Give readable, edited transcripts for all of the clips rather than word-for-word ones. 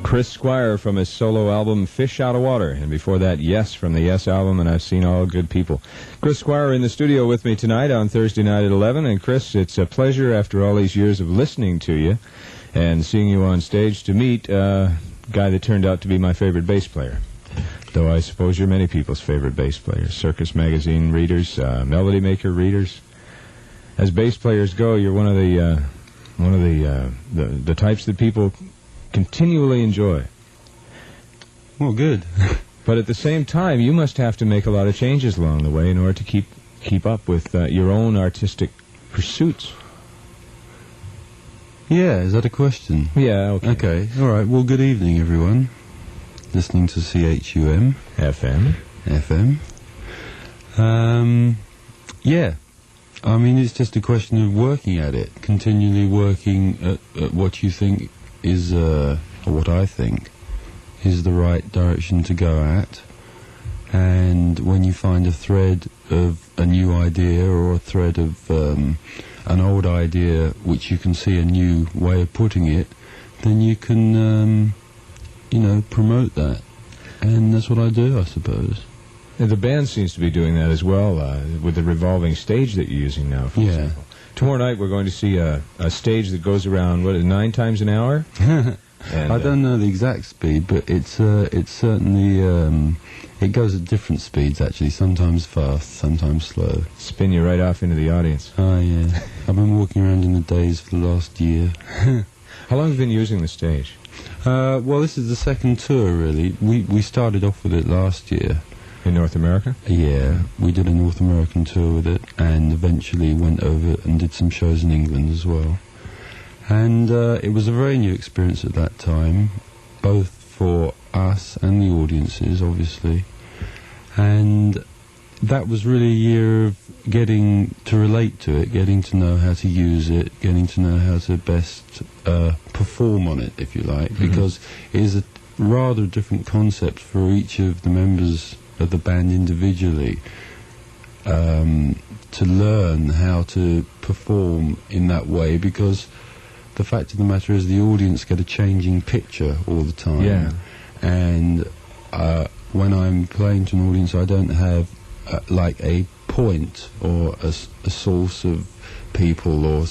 Chris Squire from his solo album Fish Out of Water, and before that Yes from the Yes album, and I've Seen All Good People. Chris Squire in the studio with me tonight on Thursday night at 11, and Chris, it's a pleasure after all these years of listening to you and seeing you on stage to meet a guy that turned out to be my favorite bass player. Though I suppose you're many people's favorite bass players, Circus Magazine readers, Melody Maker readers. As bass players go, you're one of the types that people continually enjoy. Well, good. But at the same time, you must have to make a lot of changes along the way in order to keep up with your own artistic pursuits. Yeah, is that a question? Yeah, okay. Okay, all right. Well, good evening, everyone. Listening to CHUM. FM. Yeah. I mean, it's just a question of working at it, continually working at what you think is, or what I think, is the right direction to go at. And when you find a thread of a new idea or a thread of an old idea which you can see a new way of putting it, then you can, promote that. And that's what I do, I suppose. And the band seems to be doing that as well, with the revolving stage that you're using now, for example. Tomorrow night we're going to see a stage that goes around, 9 times an hour? And, I don't know the exact speed, but it's certainly, it goes at different speeds, actually, sometimes fast, sometimes slow. Spin you right off into the audience. Oh, yeah. I've been walking around in the daze for the last year. How long have you been using the stage? Well, this is the second tour, really. We started off with it last year. In North America? Yeah, we did a North American tour with it, and eventually went over and did some shows in England as well. And it was a very new experience at that time, both for us and the audiences, obviously. And that was really a year of getting to relate to it, getting to know how to use it, getting to know how to best perform on it, if you like, because it is a rather different concept for each of the members of the band individually, to learn how to perform in that way, because the fact of the matter is the audience get a changing picture all the time. Yeah. And when I'm playing to an audience, I don't have like a point or a source of people or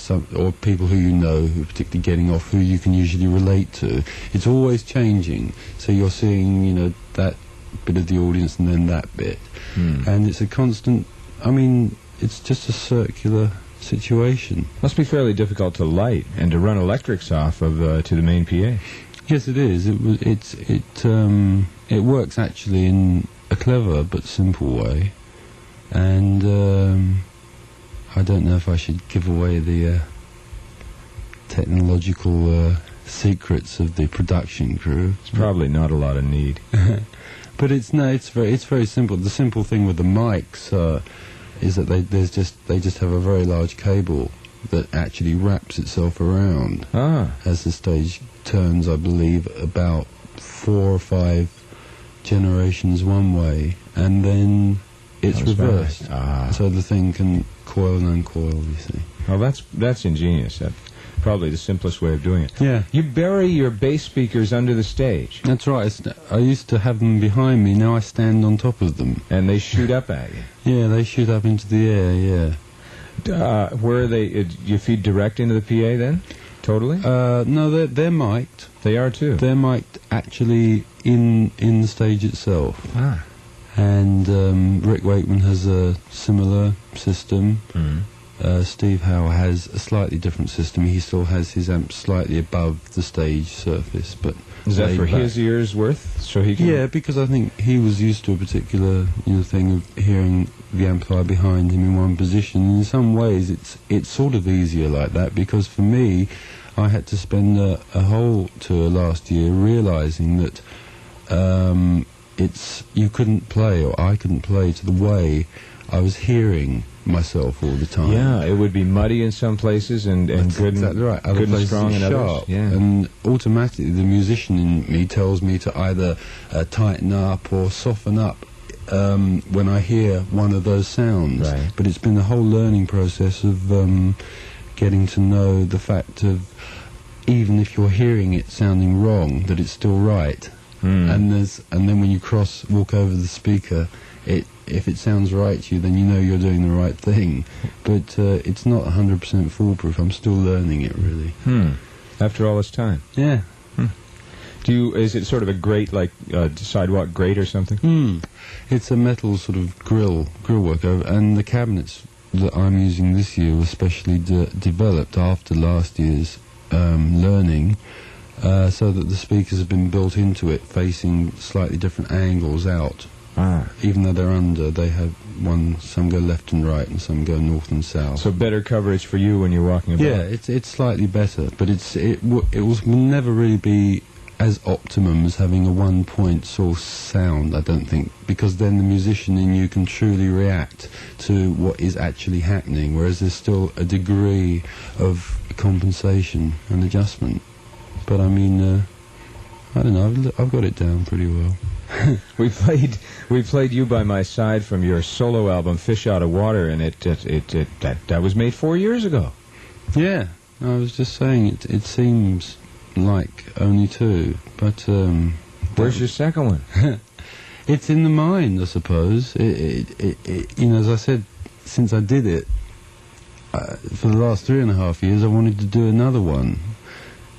people who you know who are particularly getting off, who you can usually relate to. It's always changing, so you're seeing that bit of the audience and then that bit, and it's a constant. I mean, it's just a circular situation. Must be fairly difficult to light and to run electrics off of to the main PA. Yes, it is. It works actually in a clever but simple way, and I don't know if I should give away the technological secrets of the production crew. It's probably not a lot of need. But it's very simple. The simple thing with the mics is that they just have a very large cable that actually wraps itself around as the stage turns, I believe, about 4 or 5 generations one way, and then it's reversed. So the thing can coil and uncoil, you see. Well, that's ingenious. That's probably the simplest way of doing it. Yeah. You bury your bass speakers under the stage. That's right. I used to have them behind me. Now I stand on top of them. And they shoot up at you. Yeah, they shoot up into the air, yeah. Where are they? You feed direct into the PA then? Totally? No, they're mic'd. They are too? They're mic'd actually in the stage itself. And Rick Wakeman has a similar system. Steve Howe has a slightly different system. He still has his amp slightly above the stage surface, but is that for his ears worth? So he can. Yeah, because I think he was used to a particular thing of hearing the amplifier behind him in one position. In some ways, it's sort of easier like that, because for me, I had to spend a whole tour last year realizing that you couldn't play, or I couldn't play to the way I was hearing myself all the time. Yeah, it would be muddy in some places and good exactly right. Other good and places strong in sharp. others. Yeah. And automatically the musician in me tells me to either tighten up or soften up when I hear one of those sounds. Right. But it's been the whole learning process of getting to know the fact of even if you're hearing it sounding wrong, that it's still right. And then when you walk over the speaker, if it sounds right to you, then you know you're doing the right thing. But it's not 100% foolproof. I'm still learning it, really. After all this time. Yeah. Is it sort of a grate, like sidewalk grate or something? It's a metal sort of grill work, and the cabinets that I'm using this year were specially developed after last year's learning, so that the speakers have been built into it, facing slightly different angles out. Even though they're under, they have some go left and right, and some go north and south. So better coverage for you when you're walking about. Yeah, it's slightly better, but it will never really be as optimum as having a one-point source sound, I don't think, because then the musician in you can truly react to what is actually happening, whereas there's still a degree of compensation and adjustment. But I mean, I don't know, I've got it down pretty well. We played You By My Side from your solo album Fish Out of Water, and that was made 4 years ago. Yeah, I was just saying it seems like only 2, but where's your second one? It's in the mind, I suppose. As I said, since I did it for the last 3.5 years, I wanted to do another one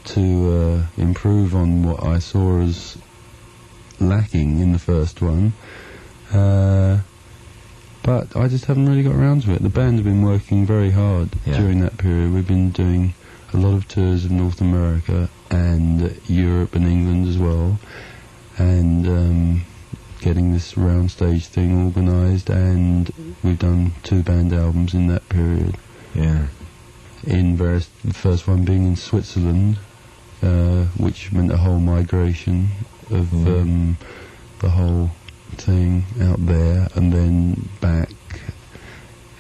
to improve on what I saw as lacking in the first one, but I just haven't really got around to it. The band have been working very hard during that period. We've been doing a lot of tours of North America and Europe and England as well, and getting this round stage thing organised, and we've done 2 band albums in that period. Yeah. The first one being in Switzerland, which meant a whole migration of the whole thing out there and then back,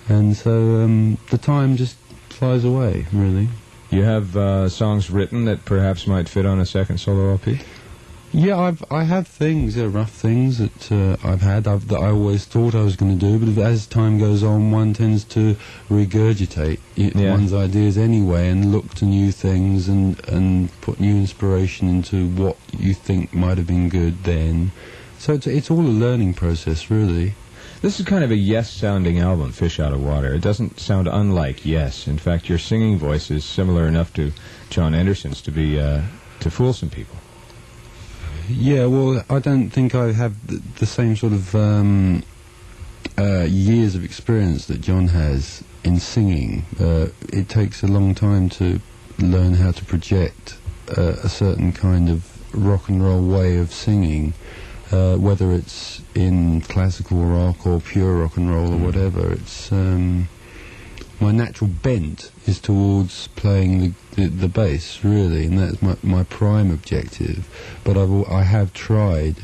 and so the time just flies away, really. You have songs written that perhaps might fit on a second solo LP? Yeah, I have things, rough things that I've had that I always thought I was going to do, but as time goes on, one tends to regurgitate one's ideas anyway, and look to new things and put new inspiration into what you think might have been good then. So it's all a learning process, really. This is kind of a Yes-sounding album, Fish Out of Water. It doesn't sound unlike Yes. In fact, your singing voice is similar enough to John Anderson's to be to fool some people. Yeah, well, I don't think I have the same sort of years of experience that John has in singing. It takes a long time to learn how to project a certain kind of rock and roll way of singing, whether it's in classical rock or pure rock and roll or whatever. It's my natural bent is towards playing the bass, really, and that's my prime objective. But I have tried,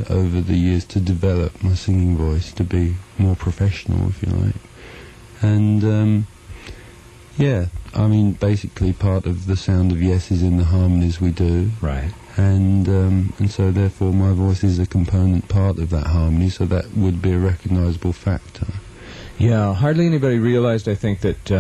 over the years to develop my singing voice to be more professional, if you like. And I mean, basically part of the sound of Yes is in the harmonies we do. Right. And so therefore my voice is a component part of that harmony, so that would be a recognisable factor. Yeah, hardly anybody realized, I think, that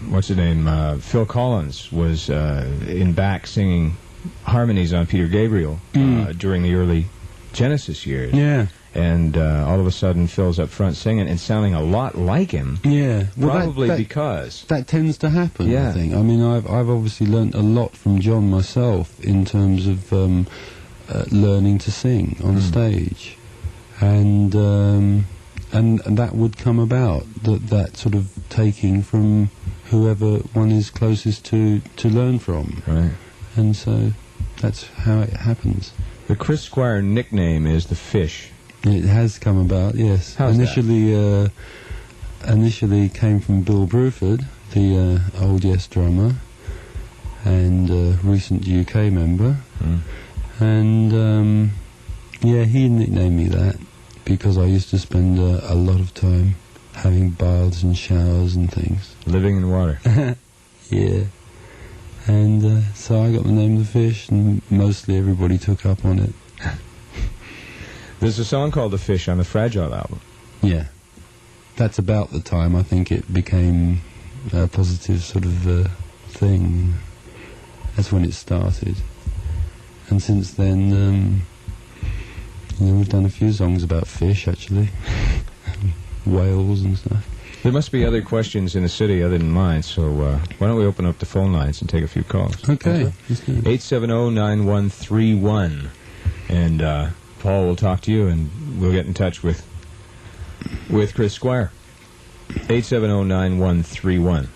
what's his name, Phil Collins was in back singing harmonies on Peter Gabriel during the early Genesis years. Yeah. And all of a sudden Phil's up front singing and sounding a lot like him. Yeah. Well, probably because that tends to happen, I think. I mean, I've obviously learnt a lot from John myself in terms of learning to sing on stage. And that would come about, that sort of taking from whoever one is closest to learn from. Right. And so that's how it happens. The Chris Squire nickname is the Fish. It has come about, yes. How's that? Initially came from Bill Bruford, the old Yes drummer and recent UK member. And he nicknamed me that because I used to spend a lot of time having baths and showers and things. Living in water. Yeah. And so I got the name The Fish, and mostly everybody took up on it. There's a song called The Fish on the Fragile album. Yeah. That's about the time I think it became a positive sort of thing. That's when it started. And since then, we've done a few songs about fish, actually. Whales and stuff. There must be other questions in the city other than mine, so why don't we open up the phone lines and take a few calls? Okay. 870-9131. And Paul will talk to you, and we'll get in touch with Chris Squire. 870-9131.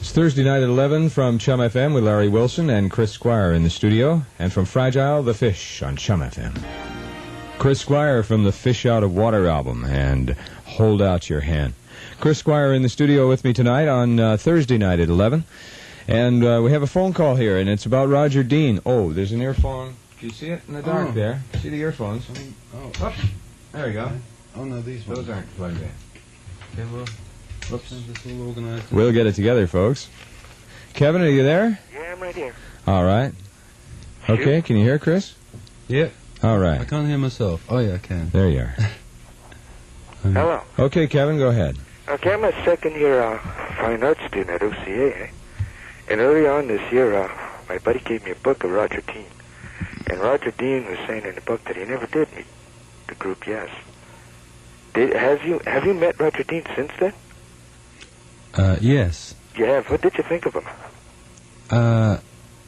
It's Thursday night at 11 from Chum FM with Larry Wilson and Chris Squire in the studio, and from Fragile, The Fish on Chum FM. Chris Squire from the Fish Out of Water album, and Hold Out Your Hand. Chris Squire in the studio with me tonight on Thursday night at 11. And we have a phone call here, and it's about Roger Dean. Oh, there's an earphone. Do you see it in the dark there? See the earphones? Oh, there we go. Oh, no, these ones. Those aren't plugged in. Okay, well, whoops. It's all organized. We'll get it together, folks. Kevin, are you there? Yeah, I'm right here. All right. Okay, can you hear Chris? Yeah. All I right. can't hear myself. Oh, yeah, I can. There you are. Hello. Okay, Kevin, go ahead. Okay, I'm a second-year fine arts student at OCA, eh? And early on this year, my buddy gave me a book of Roger Dean. And Roger Dean was saying in the book that he never did meet the group Yes. Have you met Roger Dean since then? Yes. You have. What did you think of him?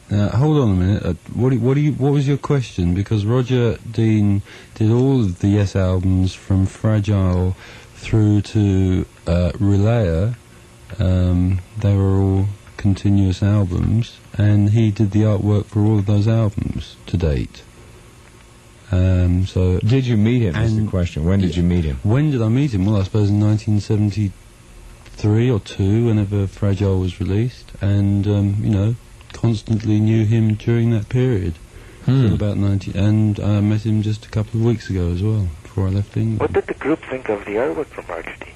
Hold on a minute. What was your question? Because Roger Dean did all of the Yes albums from Fragile through to Relaya. They were all continuous albums, and he did the artwork for all of those albums to date. So Did you meet him, is the question. When did you meet him? when did I meet him? Well, I suppose in 1973 or 2, whenever Fragile was released, and constantly knew him during that period. Till about 90, and I met him just a couple of weeks ago as well, before I left England. What did the group think of the artwork from Roger Dean?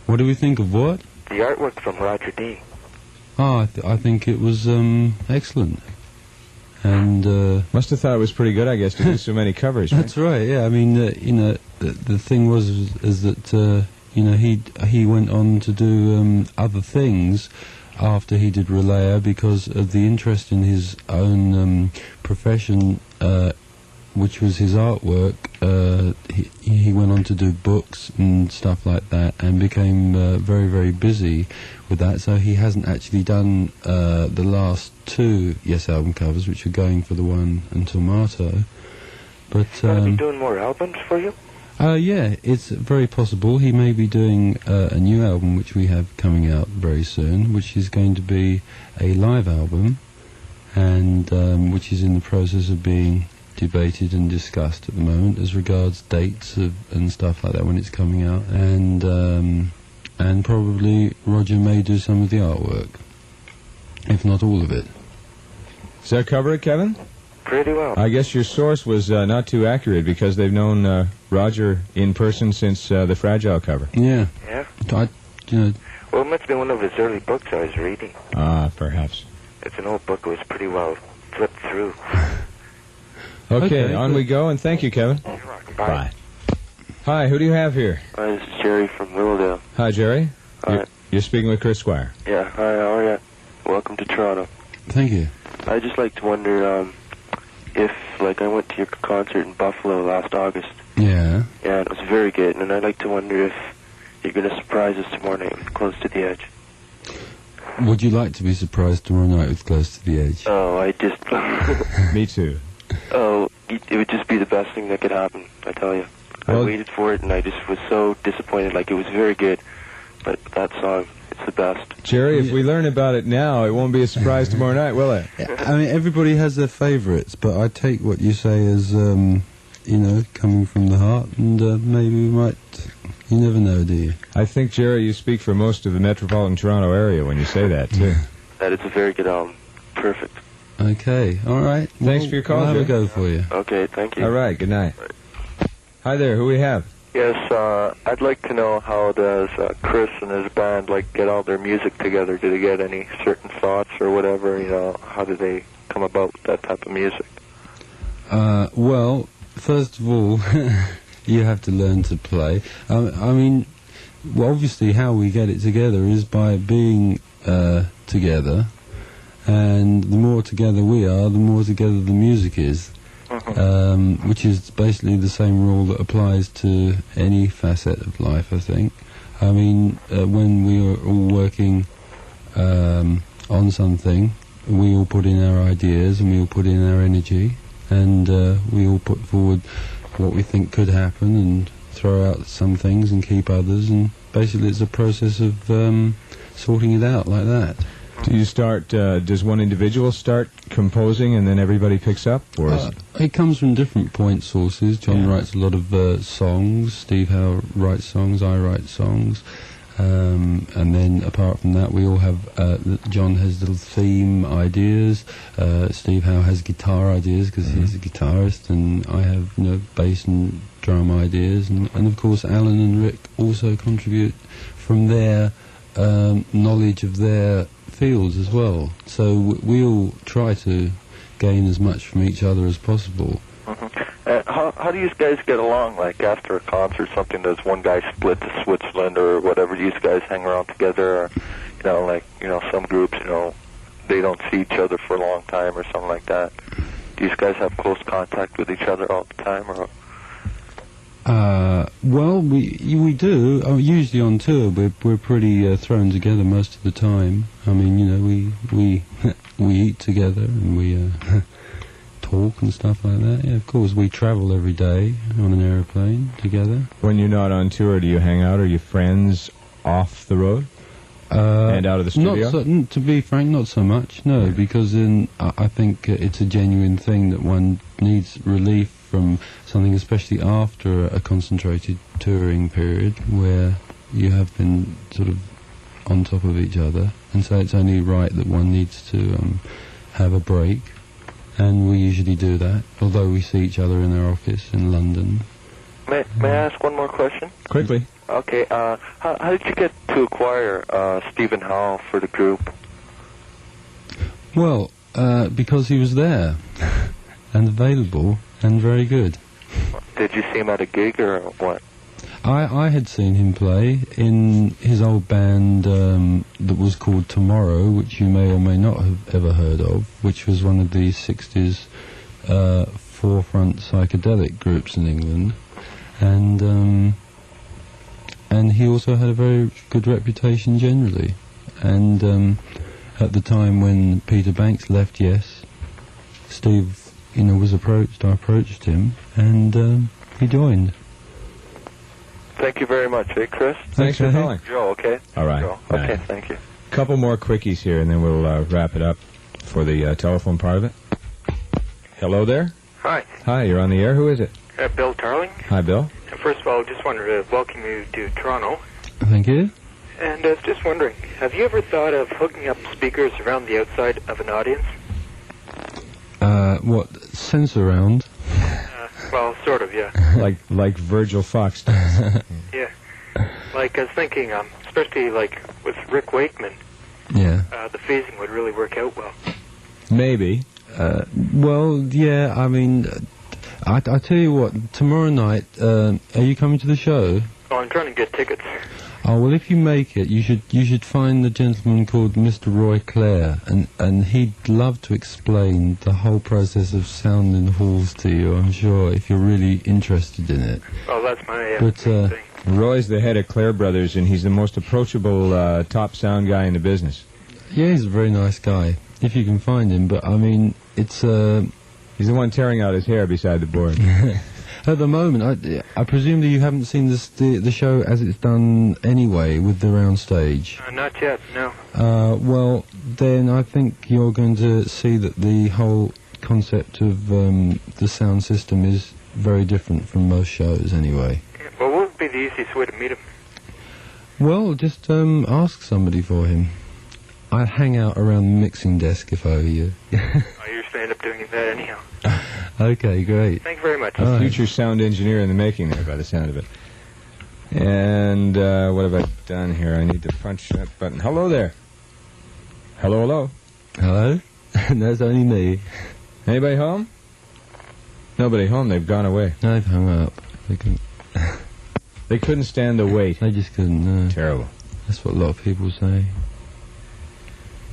What do we think of what? The artwork from Roger Dean. Oh, I think it was excellent. And Must have thought it was pretty good, I guess, to do so many covers, right? that's right. Yeah, I mean, the thing was that he went on to do other things after he did Relaya because of the interest in his own profession, which was his artwork. He went on to do books and stuff like that, and became very, very busy with that. So he hasn't actually done the last 2 Yes album covers, which are going for the one and Tomato. But Will he be doing more albums for you? yeah, it's very possible. He may be doing a new album, which we have coming out very soon, which is going to be a live album, and which is in the process of being debated and discussed at the moment as regards dates and stuff like that when it's coming out, and probably Roger may do some of the artwork, if not all of it. Does that cover it, Kevin? Pretty well. I guess your source was not too accurate because they've known Roger in person since the Fragile cover. Yeah. Yeah? Well, Well, it must be one of his early books I was reading. Ah, perhaps. It's an old book. It was pretty well flipped through. Okay, on we go, and thank you, Kevin. You're welcome. Bye. Hi, who do you have here? This is Jerry from Willowdale. Hi, Jerry. Hi. You're speaking with Chris Squire. Yeah, hi, how are you? Welcome to Toronto. thank you. I just like to wonder if, like, I went to your concert in Buffalo last August, Yeah. and it was very good, and I'd like to wonder if you're going to surprise us tomorrow night with Close to the Edge. Would you like to be surprised tomorrow night with Close to the Edge? Oh, I just... Me too. Oh, it would just be the best thing that could happen, I tell you. I Well- waited for it, and I just was so disappointed. Like, it was very good, but that song, it's the best. Jerry, if we learn about it now, it won't be a surprise tomorrow night, will it? I mean, everybody has their favourites, but I take what you say as, coming from the heart, and maybe we might... You never know, do you? I think, Jerry, you speak for most of the metropolitan Toronto area when you say that, too. That is a very good album. Perfect. Okay, all right. Thanks for your call, I'll have a Jerry. go for you. Okay, thank you. All right, good night. Hi there, who we have? Yes, I'd like to know how does Chris and his band get all their music together? Do they get any certain thoughts or whatever? How do they come about with that type of music? Well, first of all, you have to learn to play. Obviously how we get it together is by being together and the more together we are, the more together the music is. Which is basically the same rule that applies to any facet of life, I think. I mean, when we are all working on something, we all put in our ideas and we all put in our energy, and we all put forward what we think could happen and throw out some things and keep others, and basically it's a process of sorting it out like that. Do you start, does one individual start composing and then everybody picks up? Or it comes from different point sources. John writes a lot of songs, Steve Howe writes songs, I write songs. And then apart from that, we all have, John has little theme ideas, Steve Howe has guitar ideas because he's a guitarist, and I have, bass and drum ideas, and of course Alan and Rick also contribute from their knowledge of their fields as well. So we all try to gain as much from each other as possible. How do you guys get along? Like after a concert, something, does one guy split to Switzerland or whatever? Do you guys hang around together? Or, some groups, they don't see each other for a long time or something like that. Do you guys have close contact with each other all the time? Or? Well, we do. Usually on tour, we're pretty thrown together most of the time. I mean, we eat together and we talk and stuff like that. Yeah, of course, we travel every day on an aeroplane together. When you're not on tour, do you hang out? Are you friends off the road and out of the studio? To be frank, not so much. No, because I think it's a genuine thing that one needs relief from something, especially after a concentrated touring period where you have been sort of on top of each other, and so it's only right that one needs to have a break, and we usually do that, although we see each other in our office in London. May I ask one more question? Quickly. Okay, how did you get to acquire Stephen Howe for the group? Well, because he was there and available and very good. Did you see him at a gig or what? I had seen him play in his old band that was called Tomorrow, which you may or may not have ever heard of, which was one of the 60s forefront psychedelic groups in England. And he also had a very good reputation generally. And at the time when Peter Banks left Yes, Steve was approached. I approached him, and he joined. Thank you very much, Chris? Thanks for calling. Joe, okay? All right. Joe. Okay, thank you. Couple more quickies here, and then we'll wrap it up for the telephone part of it. Hello there. Hi. Hi, you're on the air. Who is it? Bill Tarling. Hi, Bill. First of all, just wanted to welcome you to Toronto. Thank you. And I was just wondering, have you ever thought of hooking up speakers around the outside of an audience? What, sense around? Well, sort of, yeah. like Virgil Fox does. Yeah. Like, I was thinking, especially like with Rick Wakeman, Yeah. The phasing would really work out well. Maybe. Well, yeah, I mean, I tell you what, tomorrow night, are you coming to the show? Oh, I'm trying to get tickets. Oh, well, if you make it, you should find a gentleman called Mr. Roy Clare, and he'd love to explain the whole process of sound in halls to you, I'm sure, if you're really interested in it. Oh, that's my But, thing. Roy's the head of Clare Brothers, and he's the most approachable top sound guy in the business. Yeah, he's a very nice guy, if you can find him, but, I mean, it's... He's the one tearing out his hair beside the board. At the moment, I presume that you haven't seen the show as it's done anyway, with the round stage. Not yet, no. Well, then I think you're going to see that the whole concept of the sound system is very different from most shows anyway. Yeah, well, what would be the easiest way to meet him? Well, just ask somebody for him. I'd hang out around the mixing desk if I were you. I usually end up doing that anyhow. Okay, great. Thank you very much. A future sound engineer in the making there, by the sound of it. And what have I done here? I need to punch that button. Hello there. Hello. Hello? That's only me. Anybody home? Nobody home. They've gone away. I've hung up. They couldn't stand the wait. They just couldn't. Terrible. That's what a lot of people say.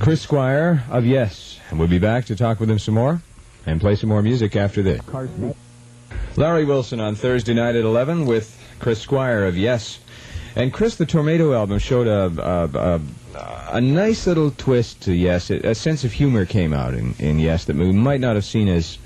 Chris Squire of Yes. And we'll be back to talk with him some more and play some more music after this. Larry Wilson on Thursday night at 11 with Chris Squire of Yes. And Chris, the Tornado album showed a nice little twist to Yes. A sense of humor came out in Yes that we might not have seen as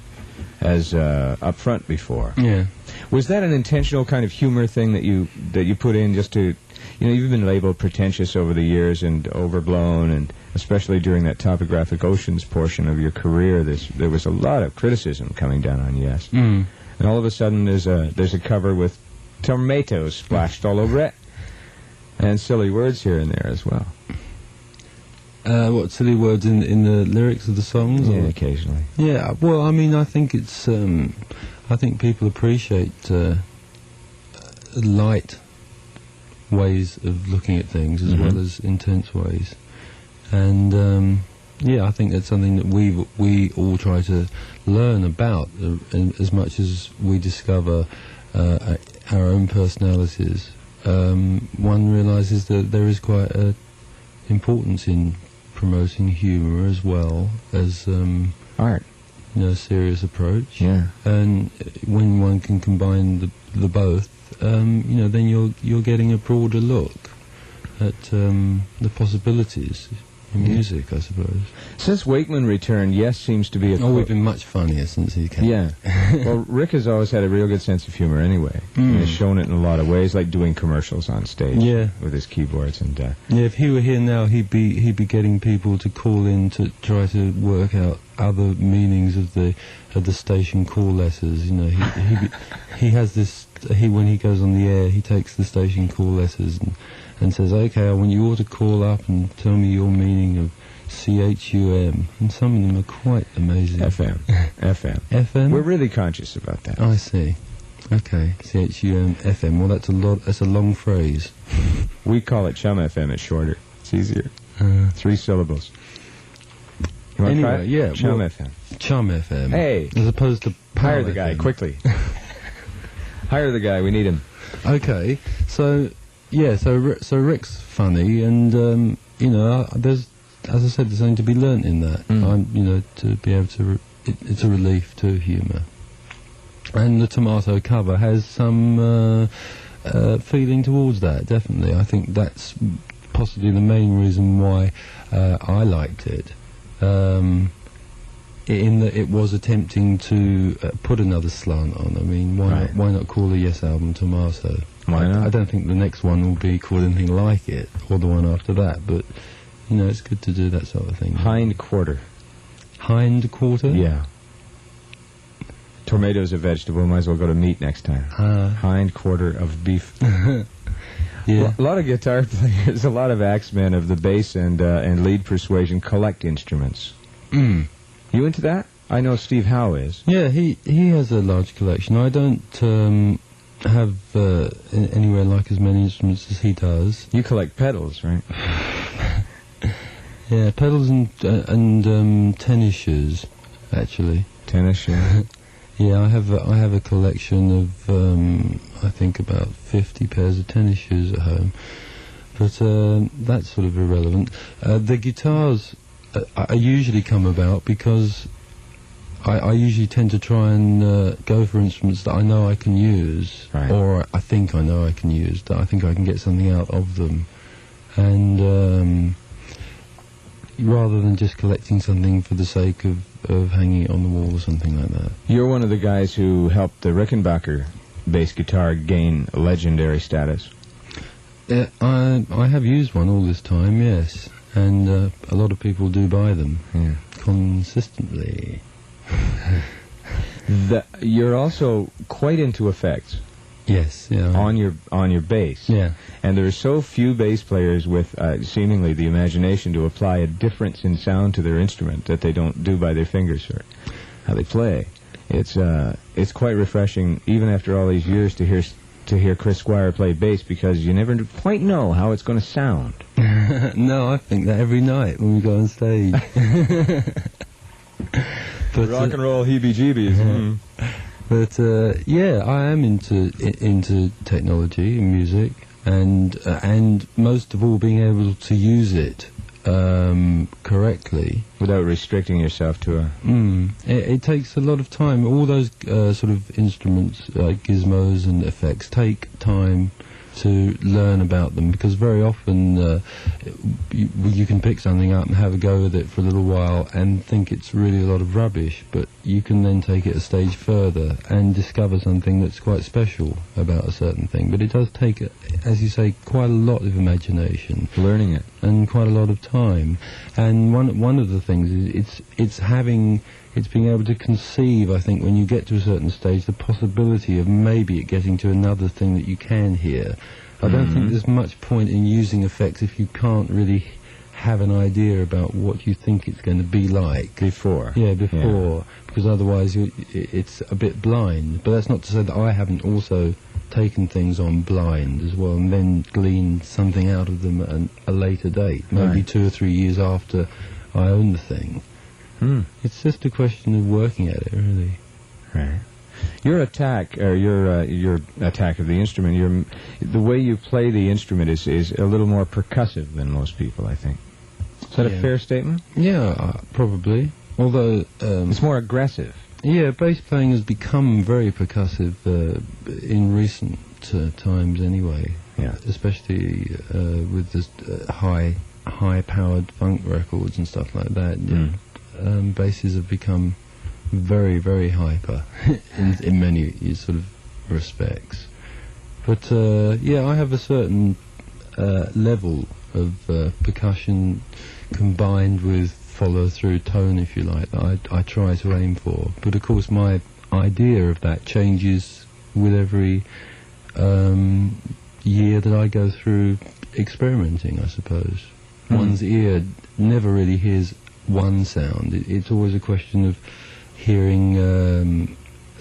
up front before. Yeah. Was that an intentional kind of humor thing that you put in just to, you've been labeled pretentious over the years and overblown, and especially during that Topographic Oceans portion of your career, there was a lot of criticism coming down on Yes. Mm. And all of a sudden there's a cover with tomatoes splashed all over it, and silly words here and there as well. What, silly words in the lyrics of the songs? Yeah, or? occasionally. Yeah, well, I mean, I think it's, I think people appreciate light ways of looking at things as well as intense ways. And, yeah, I think that's something that we all try to learn about as much as we discover our own personalities. One realises that there is quite a importance in promoting humour as well as art, serious approach. Yeah. And when one can combine the both, then you're getting a broader look at the possibilities in music, I suppose. Since Wakeman returned, Yes seems to be we've been much funnier since he came. Yeah. Well, Rick has always had a real good sense of humor anyway. And has shown it in a lot of ways, like doing commercials on stage with his keyboards. And if he were here now, he'd be getting people to call in to try to work out other meanings of the station call letters. He has this. When he goes on the air, he takes the station call letters and says, "Okay, I want you all to call up and tell me your meaning of CHUM," and some of them are quite amazing. FM. FM? We're really conscious about that. I see. Okay, CHUM FM. Well, that's a long phrase. We call it Chum FM. It's shorter. It's easier. 3 syllables. You want to try it? Yeah. Chum FM. Chum FM. Hey. As opposed to hire the guy FM. quickly. Hire the guy. We need him. Okay. So Rick's funny, and there's, as I said, there's something to be learnt in that. To be able to, it's a relief to humour. And the tomato cover has some feeling towards that. Definitely, I think that's possibly the main reason why I liked it. In that it was attempting to put another slant on. I mean, why not call the Yes album Tomato? Why not? I don't think the next one will be called anything like it, or the one after that, but, it's good to do that sort of thing. Hind quarter. Hind quarter? Yeah. Tomato's a vegetable, might as well go to meat next time. Hind quarter of beef. Yeah. A lot of guitar players, a lot of axemen of the bass and lead persuasion collect instruments. You into that? I know Steve Howe is. Yeah, he has a large collection. I don't have anywhere like as many instruments as he does. You collect pedals, right? Yeah, pedals and tennis shoes, actually. Tennis shoes. Yeah, I have a collection of I think about 50 pairs of tennis shoes at home, but that's sort of irrelevant. The guitars I usually come about because I usually tend to try and go for instruments that I know I can use, or I think I know I can use, that I think I can get something out of them, and rather than just collecting something for the sake of hanging it on the wall or something like that. You're one of the guys who helped the Rickenbacker bass guitar gain legendary status. I have used one all this time, yes, and a lot of people do buy them consistently. You're also quite into effects. Yes, yeah. On your bass. Yeah. And there are so few bass players with seemingly the imagination to apply a difference in sound to their instrument that they don't do by their fingers or how they play. It's quite refreshing, even after all these years, to hear Chris Squire play bass, because you never quite know how it's going to sound. No, I think that every night when we go on stage. But, rock and roll heebie-jeebies. But yeah, I am into technology and music, and most of all being able to use it correctly. Without restricting yourself to a... It takes a lot of time. All those sort of instruments, like gizmos and effects, take time to learn about them, because very often you can pick something up and have a go with it for a little while and think it's really a lot of rubbish, but you can then take it a stage further and discover something that's quite special about a certain thing. But it does take, as you say, quite a lot of imagination, learning it, and quite a lot of time. And one of the things is it's being able to conceive, I think, when you get to a certain stage, the possibility of maybe it getting to another thing that you can hear. I don't think there's much point in using effects if you can't really have an idea about what you think it's going to be like. Before. Because otherwise it's a bit blind. But that's not to say that I haven't also taken things on blind as well, and then gleaned something out of them at a later date, maybe 2 or 3 years after I own the thing. It's just a question of working at it, really. Right. Your attack, or your attack of the instrument, the way you play the instrument is a little more percussive than most people, I think. Is that a fair statement? Yeah, probably. Although it's more aggressive. Yeah, bass playing has become very percussive in recent times, anyway. Yeah. Especially with the high-powered funk records and stuff like that. Basses have become very, very hyper in many sort of respects. But I have a certain level of percussion combined with follow-through tone, if you like, that I try to aim for. But of course my idea of that changes with every year that I go through experimenting, I suppose. One's ear never really hears one sound. It's always a question of hearing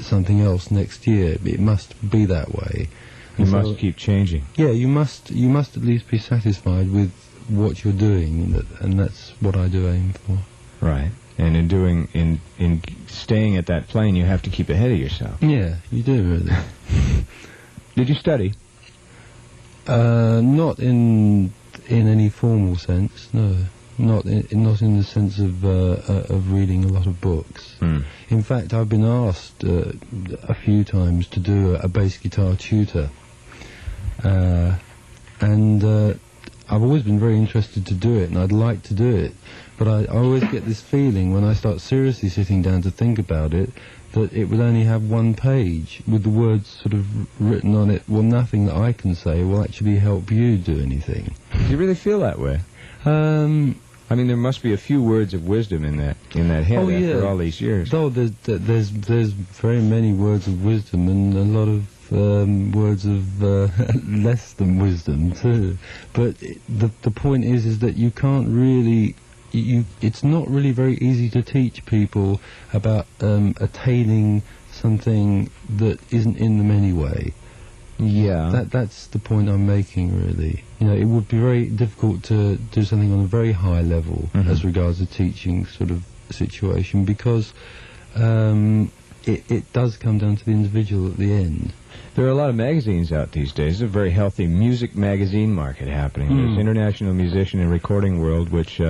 something else next year. It must be that way. You must keep changing. Yeah, you must at least be satisfied with what you're doing, and that's what I do aim for. Right. And in staying at that plane, you have to keep ahead of yourself. Yeah, you do, really. Did you study? Not in any formal sense, no. Not in the sense of reading a lot of books. In fact, I've been asked a few times to do a bass guitar tutor, and I've always been very interested to do it, and I'd like to do it, but I always get this feeling when I start seriously sitting down to think about it, that it would only have one page with the words sort of written on it. Well, nothing that I can say will actually help you do anything. Do you really feel that way? I mean, there must be a few words of wisdom in that head after all these years. Oh, there's very many words of wisdom, and a lot of words of less than wisdom too. But the point is that you can't really. It's not really very easy to teach people about attaining something that isn't in them anyway. Yeah. That's the point I'm making, really. You know, it would be very difficult to do something on a very high level as regards a teaching sort of situation, because it does come down to the individual at the end. There are a lot of magazines out these days. There's a very healthy music magazine market happening. There's International Musician and Recording World, which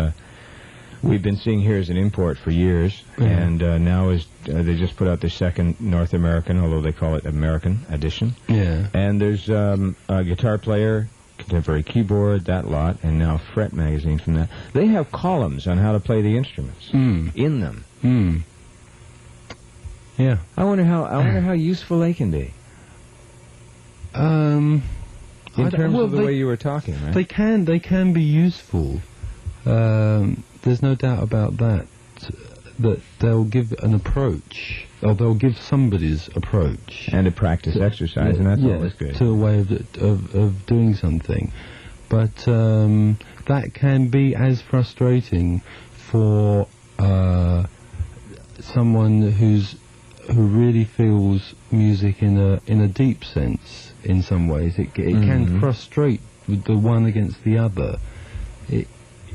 we've been seeing here as an import for years, and now they just put out the second North American, although they call it American edition. Yeah. And there's a guitar player, contemporary keyboard, that lot, and now Fret magazine from that. They have columns on how to play the instruments in them. Yeah. I wonder how useful they can be. In terms of the way you were talking, right? They can be useful. There's no doubt about that. That they'll give an approach, or they'll give somebody's approach and a practice exercise, and that's always good. To a way of doing something. But that can be as frustrating for someone who really feels music in a deep sense. In some ways, it can frustrate the one against the other.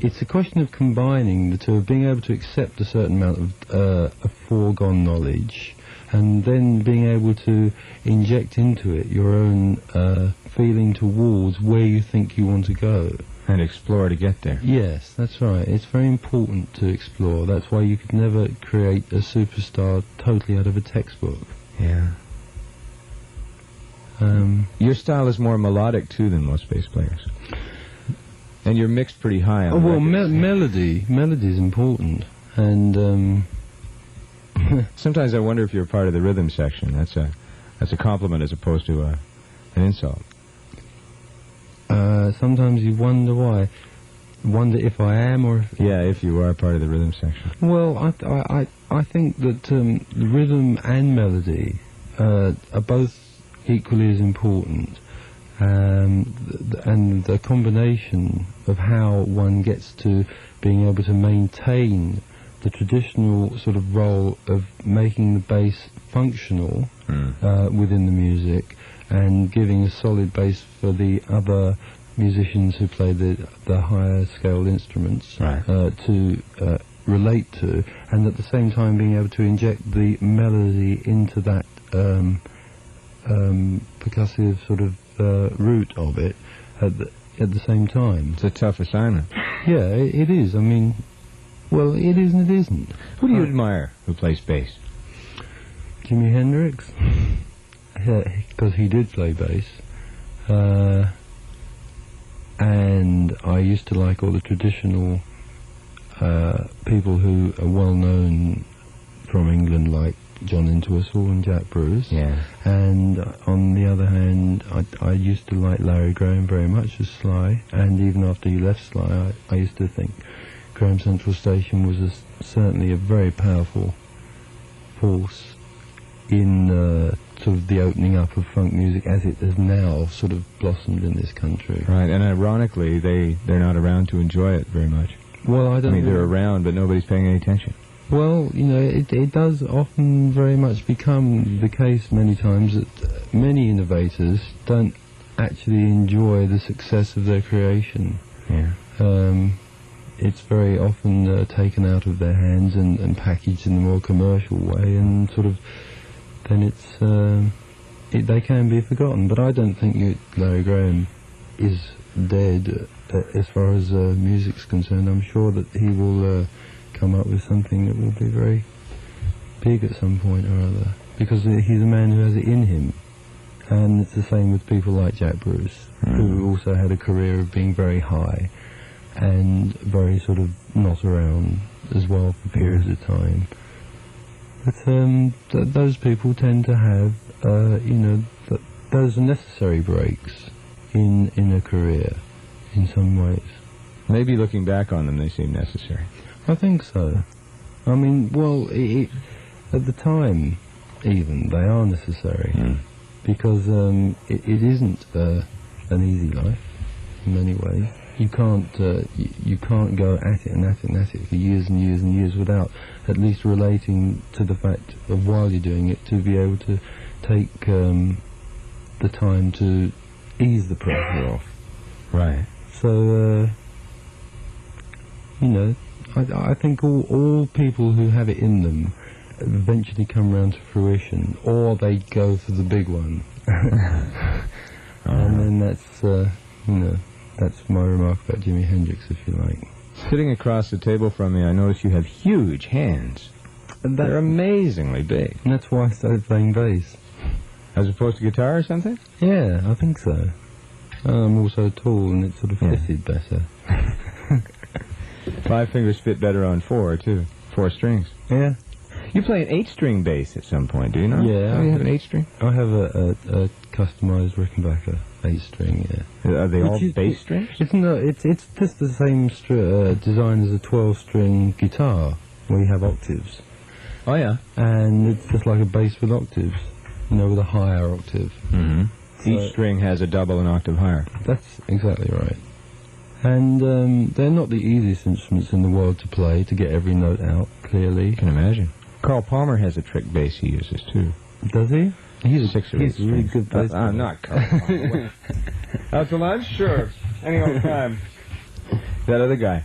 It's a question of combining the two, of being able to accept a certain amount of foregone knowledge, and then being able to inject into it your own feeling towards where you think you want to go. And explore to get there. Yes, that's right. It's very important to explore. That's why you could never create a superstar totally out of a textbook. Yeah. Your style is more melodic, too, than most bass players. And you're mixed pretty high on melody is important. And sometimes I wonder if you're part of the rhythm section. That's a compliment as opposed to an insult. Sometimes you wonder why. Wonder if I am or if... Yeah, if you are part of the rhythm section. Well, I think that rhythm and melody are both equally as important. And the combination of how one gets to being able to maintain the traditional sort of role of making the bass functional within the music and giving a solid bass for the other musicians who play the higher scaled instruments to relate to, and at the same time being able to inject the melody into that percussive sort of root of it at the same time. It's a tough assignment. Yeah, it is. I mean, well, it is and it isn't. Who do you admire who plays bass? Jimi Hendrix, because he did play bass. And I used to like all the traditional people who are well known from England, like John Entwistle and Jack Bruce. Yeah. And on the other hand, I used to like Larry Graham very much as Sly, and even after he left Sly, I used to think Graham Central Station was certainly a very powerful force in sort of the opening up of funk music as it has now sort of blossomed in this country. Right, and ironically, they're not around to enjoy it very much. Well, I mean, they're around, but nobody's paying any attention. Well, you know, it does often very much become the case many times that many innovators don't actually enjoy the success of their creation. Yeah. It's very often taken out of their hands and packaged in a more commercial way, and sort of then they can be forgotten. But I don't think Larry Graham is dead as far as music's concerned. I'm sure that he will come up with something that will be very big at some point or other, because he's a man who has it in him. And it's the same with people like Jack Bruce, who also had a career of being very high and very sort of not around as well for periods of time. But those people tend to have, those are necessary breaks in a career, in some ways. Maybe looking back on them, they seem necessary. I think so. I mean, well, at the time, even, they are necessary. Because it isn't an easy life, in many ways. You can't go at it and at it and at it for years and years and years without at least relating to the fact of, while you're doing it, to be able to take the time to ease the pressure off. Right. So, I think all people who have it in them eventually come round to fruition, or they go for the big one. And then that's my remark about Jimi Hendrix, if you like. Sitting across the table from me, I notice you have huge hands. They're amazingly big. And that's why I started playing bass. As opposed to guitar or something? Yeah, I think so. I'm also tall, and it sort of fitted better. 5 fingers fit better on 4, too. 4 strings. Yeah. You play an 8-string bass at some point, do you know? Yeah. Oh, you have an 8-string? I have a customised Rickenbacker 8-string, yeah. Are they all bass strings? It's just the same design as a 12-string guitar, where you have octaves. Oh, yeah. And it's just like a bass with octaves, with a higher octave. Mm-hmm. So each string has a double an octave higher. That's exactly right. And they're not the easiest instruments in the world to play, to get every note out clearly. I can imagine. Carl Palmer has a trick bass he uses, too. Does he? He's 6 or 8 He's a really good bass player. Not Carl Palmer. Out to lunch? Sure. Any old time. That other guy.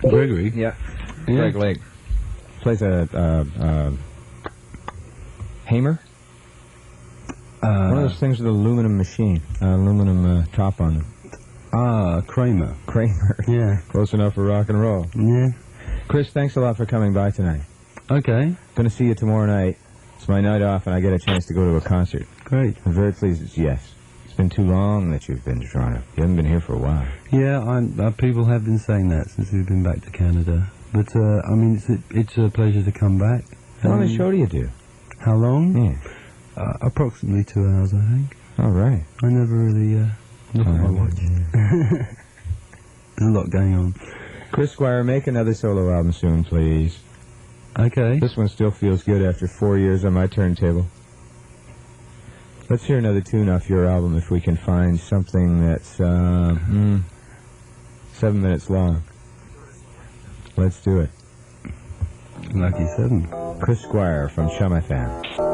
Gregory? Yeah. Greg Lake. Plays a Hamer. One of those things with an aluminum machine, aluminum top on them. Kramer. Kramer. Yeah. Close enough for rock and roll. Yeah. Chris, thanks a lot for coming by tonight. Okay. Going to see you tomorrow night. It's my night off, and I get a chance to go to a concert. Great. I'm very pleased. Yes. It's been too long that you've been to Toronto. You haven't been here for a while. Yeah, people have been saying that since we've been back to Canada. But, I mean, it's a pleasure to come back. How long a show do you do? How long? Yeah. Approximately 2 hours, I think. All right. I never really look at my watch. There's a lot going on. Chris Squire, make another solo album soon, please. Okay. This one still feels good after 4 years on my turntable. Let's hear another tune off your album if we can find something that's 7 minutes long. Let's do it. Lucky 7. Chris Squire from Chum FM.